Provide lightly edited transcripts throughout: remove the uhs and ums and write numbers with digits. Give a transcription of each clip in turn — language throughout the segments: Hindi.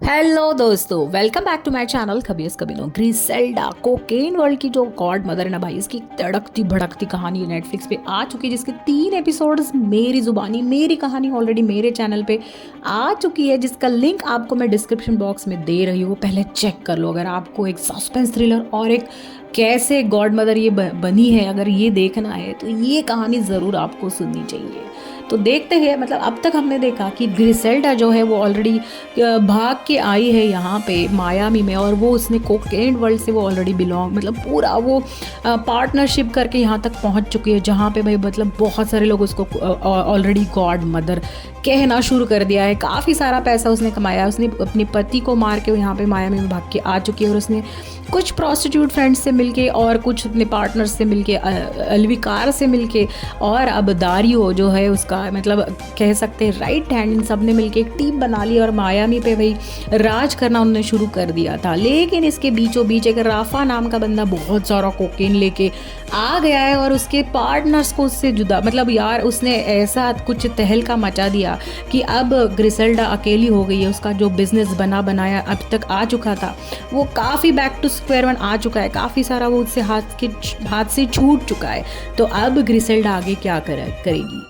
हेलो दोस्तों, welcome back to my channel खबीस कबीनो। ग्रिसेल्डा कोकेन वर्ल्ड की जो गॉड मदर है ना भाई, इसकी तड़कती भड़कती कहानी नेटफ्लिक्स पे आ चुकी है, जिसके 3 एपिसोड्स मेरी जुबानी मेरी कहानी ऑलरेडी मेरे चैनल पे आ चुकी है, जिसका लिंक आपको मैं डिस्क्रिप्शन बॉक्स में दे रही हूँ। पहले चेक कर लो अगर आपको एक सस्पेंस थ्रिलर और एक कैसे गॉड मदर ये बनी है, अगर ये देखना है तो ये कहानी ज़रूर आपको सुननी चाहिए। तो देखते हैं, मतलब अब तक हमने देखा कि ग्रिसेल्डा जो है वो ऑलरेडी भाग के आई है यहाँ पे मायामी में, और वो उसने कोकेन वर्ल्ड से वो ऑलरेडी बिलोंग, मतलब पूरा वो पार्टनरशिप करके यहाँ तक पहुँच चुकी है, जहाँ पे भाई मतलब बहुत सारे लोग उसको ऑलरेडी गॉड मदर कहना शुरू कर दिया है। काफ़ी सारा पैसा उसने कमाया, उसने अपने पति को मार के यहाँ पे मायामी में भाग के आ चुकी है, और उसने कुछ प्रोस्टिट्यूट फ्रेंड्स से मिलके और कुछ अपने पार्टनर्स से मिलके, अलविकार से मिलके, और अब दारियो जो है उसका मतलब कह सकते हैं राइट हैंड, इन सब ने मिलके एक टीम बना ली और मायामी पे भाई राज करना उन्होंने शुरू कर दिया था। लेकिन इसके बीचों बीच एक राफा नाम का बंदा बहुत सारा कोकेन लेके आ गया है, और उसके पार्टनर्स को उससे जुदा, मतलब यार उसने ऐसा कुछ तहलका मचा दिया कि अब ग्रिसेल्डा अकेली हो गई है। उसका जो बिजनेस बना बनाया अब तक आ चुका था वो काफ़ी बैक टू स्क्वायर वन आ चुका है, काफ़ी सारा वो उससे हाथ से छूट चुका है। तो अब ग्रिसेल्डा आगे क्या करेगी।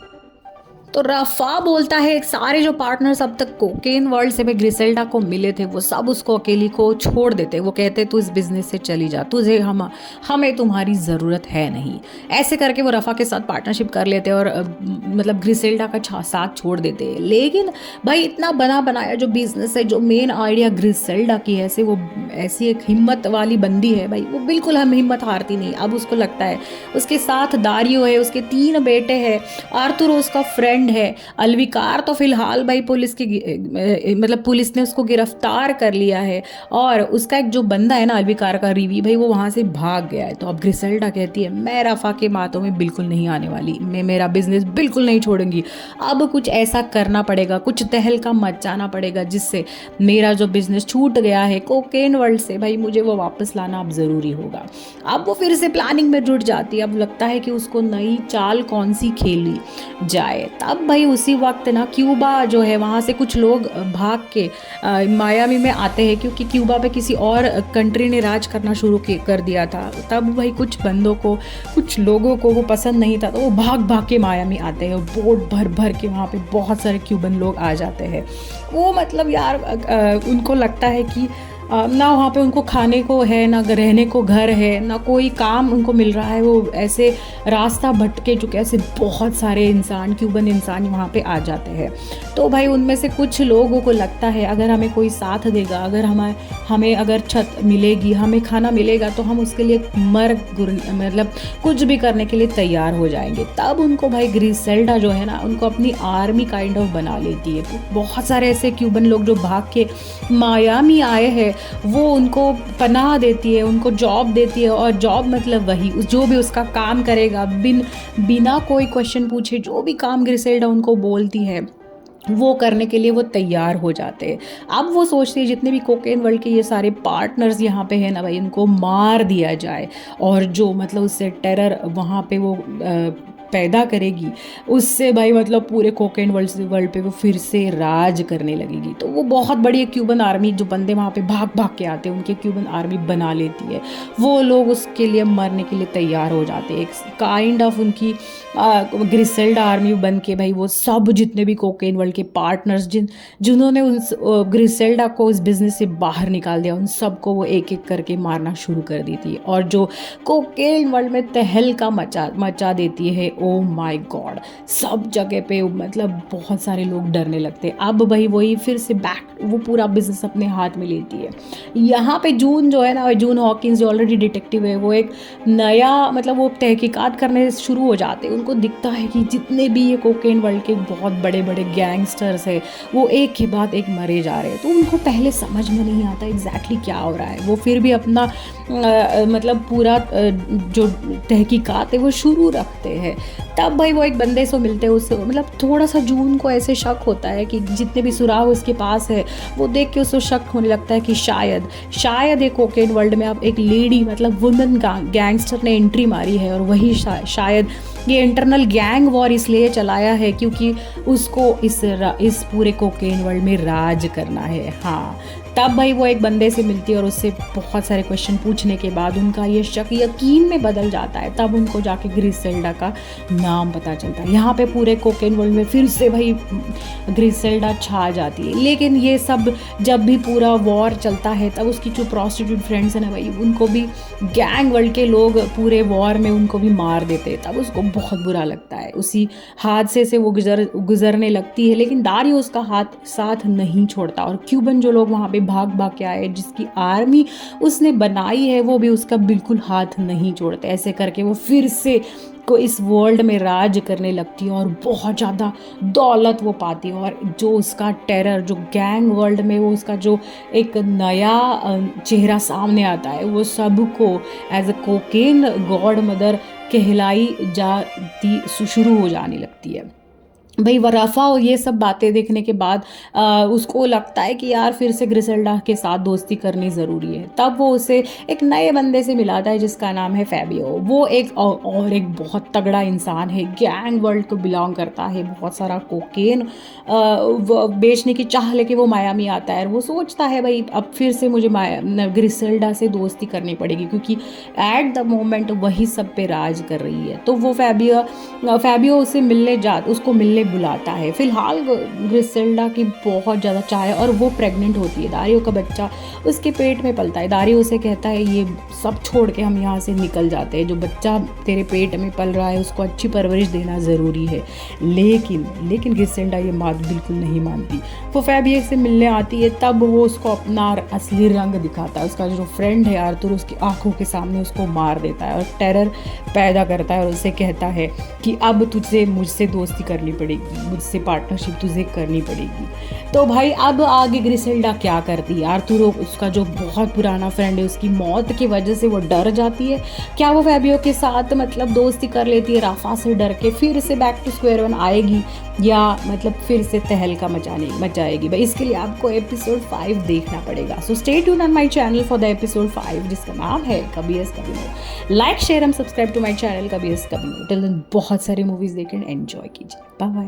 तो रफा बोलता है सारे जो पार्टनर्स अब तक कोकेन वर्ल्ड से भी ग्रिसेल्डा को मिले थे वो सब उसको अकेली को छोड़ देते। वो कहते तू इस बिजनेस से चली जा, तुझे हमें तुम्हारी ज़रूरत है नहीं। ऐसे करके वो रफा के साथ पार्टनरशिप कर लेते और मतलब ग्रिसेल्डा का साथ छोड़ देते। लेकिन भाई इतना बना बनाया जो बिजनेस है, जो मेन आइडिया ग्रिसेल्डा की है, ऐसे वो ऐसी एक हिम्मत वाली बंदी है भाई, वो बिल्कुल हम हिम्मत हारती नहीं। अब उसको लगता है उसके साथ दारियो है, उसके 3 बेटे हैं, आर्थुर उसका फ्रेंड है, अलविकार तो फिलहाल भाई पुलिस की मतलब पुलिस ने उसको गिरफ्तार कर लिया है, और उसका एक जो बंदा है ना अलविकार का रिवी भाई, वो वहाँ से भाग गया है। तो अब ग्रिसेल्डा कहती है मैं रफा के बातों में बिल्कुल नहीं आने वाली, मैं मेरा बिजनेस बिल्कुल नहीं छोड़ूंगी। अब कुछ ऐसा करना पड़ेगा, कुछ तहलका मचाना पड़ेगा जिससे मेरा जो बिजनेस छूट गया है कोकेन वर्ल्ड से भाई, मुझे वो वापस लाना अब ज़रूरी होगा। अब वो फिर से प्लानिंग में जुट जाती है। अब लगता है कि उसको नई चाल कौन सी खेली जाए। अब भाई उसी वक्त ना क्यूबा जो है वहाँ से कुछ लोग भाग के मायामी में आते हैं, क्योंकि क्यूबा पे किसी और कंट्री ने राज करना शुरू कर दिया था। तब भाई कुछ बंदों को, कुछ लोगों को वो पसंद नहीं था, तो वो भाग भाग के मायामी आते हैं। बोट भर भर के वहाँ पे बहुत सारे क्यूबन लोग आ जाते हैं। वो मतलब यार उनको लगता है कि ना वहाँ पे उनको खाने को है, ना रहने को घर है, ना कोई काम उनको मिल रहा है। वो ऐसे रास्ता भटके चुके, ऐसे बहुत सारे इंसान, क्यूबन इंसान वहाँ पे आ जाते हैं। तो भाई उनमें से कुछ लोगों को लगता है अगर हमें कोई साथ देगा, अगर हमें अगर छत मिलेगी, हमें खाना मिलेगा, तो हम उसके लिए मतलब कुछ भी करने के लिए तैयार हो जाएंगे। तब उनको भाई ग्रिसेल्डा जो है ना, उनको अपनी आर्मी काइंड ऑफ बना लेती है। बहुत सारे ऐसे क्यूबन लोग जो भाग के मायामी आए हैं, वो उनको पनाह देती है, उनको जॉब देती है, और जॉब मतलब वही जो भी उसका काम करेगा बिना कोई क्वेश्चन पूछे, जो भी काम ग्रिसेल्डा उनको बोलती है वो करने के लिए वो तैयार हो जाते हैं। अब वो सोचते हैं जितने भी कोकेन वर्ल्ड के ये सारे पार्टनर्स यहाँ पे हैं ना भाई, इनको मार दिया जाए, और जो मतलब उससे टेरर वहाँ पे वो पैदा करेगी, उससे भाई मतलब पूरे कोकेन वर्ल्ड पे वो फिर से राज करने लगेगी। तो वो बहुत बड़ी एक क्यूबन आर्मी, जो बंदे वहाँ पे भाग भाग के आते हैं, उनके क्यूबन आर्मी बना लेती है। वो लोग उसके लिए मरने के लिए तैयार हो जाते हैं। एक काइंड ऑफ उनकी ग्रिसेल्डा आर्मी बन के भाई वो सब जितने भी कोकेन वर्ल्ड के पार्टनर्स जिन्होंने उस ग्रिसेल्डा को इस बिजनेस से बाहर निकाल दिया, उन सबको वो एक एक करके मारना शुरू कर देती है, और जो कोकेन वर्ल्ड में तहलका मचा देती है। ओ माय गॉड, सब जगह पे मतलब बहुत सारे लोग डरने लगते हैं। अब भाई वही फिर से वो पूरा बिजनेस अपने हाथ में लेती है। यहाँ पे जून जो है ना, जून हॉकिंस जो ऑलरेडी डिटेक्टिव है, वो एक नया मतलब वो तहकीकात करने शुरू हो जाते हैं। उनको दिखता है कि जितने भी ये कोकेन वर्ल्ड के बहुत बड़े बड़े गैंगस्टर्स है, वो एक के बाद एक मरे जा रहे हैं। तो उनको पहले समझ में नहीं आता एग्जैक्टली क्या हो रहा है। वो फिर भी अपना मतलब पूरा जो तहकीकात है वो शुरू रखते हैं। तब भाई वो एक बंदे से मिलते हैं, उससे मतलब थोड़ा सा जून को ऐसे शक होता है कि जितने भी सुराग उसके पास है वो देख के उसको शक होने लगता है कि शायद एक कोकेन वर्ल्ड में अब एक लेडी मतलब वुमेन गैंगस्टर ने एंट्री मारी है, और वही शायद ये इंटरनल गैंग वॉर इसलिए चलाया है क्योंकि उसको इस पूरे कोकेन वर्ल्ड में राज करना है। हाँ, तब भाई वो एक बंदे से मिलती है और उससे बहुत सारे क्वेश्चन पूछने के बाद उनका ये शक यकीन में बदल जाता है। तब उनको जाके ग्रिसेल्डा का नाम पता चलता है। यहाँ पे पूरे कोकेन वर्ल्ड में फिर से भाई ग्रिसेल्डा छा जाती है। लेकिन ये सब जब भी पूरा वॉर चलता है तब उसकी जो प्रॉस्टिट्यूट फ्रेंड्स हैं ना भाई, उनको भी गैंग वर्ल्ड के लोग पूरे वॉर में उनको भी मार देते हैं। तब उसको बहुत बुरा लगता है। उसी हादसे से वो गुजरने लगती है, लेकिन दारियो उसका हाथ साथ नहीं छोड़ता। और क्यूबन जो लोग वहाँ पे भाग भाग के आए, जिसकी आर्मी उसने बनाई है, वो भी उसका बिल्कुल हाथ नहीं छोड़ते। ऐसे करके वो फिर से को इस वर्ल्ड में राज करने लगती है और बहुत ज़्यादा दौलत वो पाती है। और जो उसका टेरर, जो गैंग वर्ल्ड में वो उसका जो एक नया चेहरा सामने आता है, वो सबको as a cocaine godmother कहलाई जाती शुरू हो जाने लगती है। भाई वराफा और ये सब बातें देखने के बाद उसको लगता है कि यार फिर से ग्रिसेल्डा के साथ दोस्ती करनी ज़रूरी है। तब वो उसे एक नए बंदे से मिलाता है जिसका नाम है फैबियो। वो एक और एक बहुत तगड़ा इंसान है, गैंग वर्ल्ड को बिलोंग करता है, बहुत सारा कोकेन बेचने की चाह लेके वो मायामी आता है। और वो सोचता है भाई अब फिर से मुझे ग्रिसेल्डा से दोस्ती करनी पड़ेगी क्योंकि एट द मोमेंट वही सब पे राज कर रही है। तो वो फैबियो उसे उसको मिलने बुलाता है। फिलहाल ग्रिसेल्डा की बहुत ज़्यादा चाह है और वो प्रेग्नेंट होती है। दारियो का बच्चा उसके पेट में पलता है। दारियो उसे कहता है ये सब छोड़ के हम यहाँ से निकल जाते हैं, जो बच्चा तेरे पेट में पल रहा है उसको अच्छी परवरिश देना ज़रूरी है। लेकिन ग्रिसेल्डा ये बात बिल्कुल नहीं मानती। वो फैबियो से मिलने आती है, तब वो उसको अपना असली रंग दिखाता है। उसका जो फ्रेंड है आर्थर उसकी आंखों के सामने उसको मार देता है और टेरर पैदा करता है और उसे कहता है कि अब तुझे मुझसे दोस्ती करनी पड़ेगी, मुझसे पार्टनरशिप तुझे करनी पड़ेगी। तो भाई अब आगे ग्रिसेल्डा क्या करती है? आर्थुरो उसका जो बहुत पुराना फ्रेंड है उसकी मौत की वजह से वो डर जाती है। क्या वो फैबियो के साथ मतलब दोस्ती कर लेती है राफा से डर के, फिर से बैक टू स्क्वायर वन आएगी या मतलब फिर से तहलका मचाएगी? भाई इसके लिए आपको एपिसोड 5 देखना पड़ेगा। So stay tuned on my channel for the episode 5 जिसका नाम है कभी यस कभी no. Like share and subscribe to my channel कभी यस कभी नो। टिल देन बहुत सारी मूवीज देखें, एंजॉय कीजिए। Bye bye.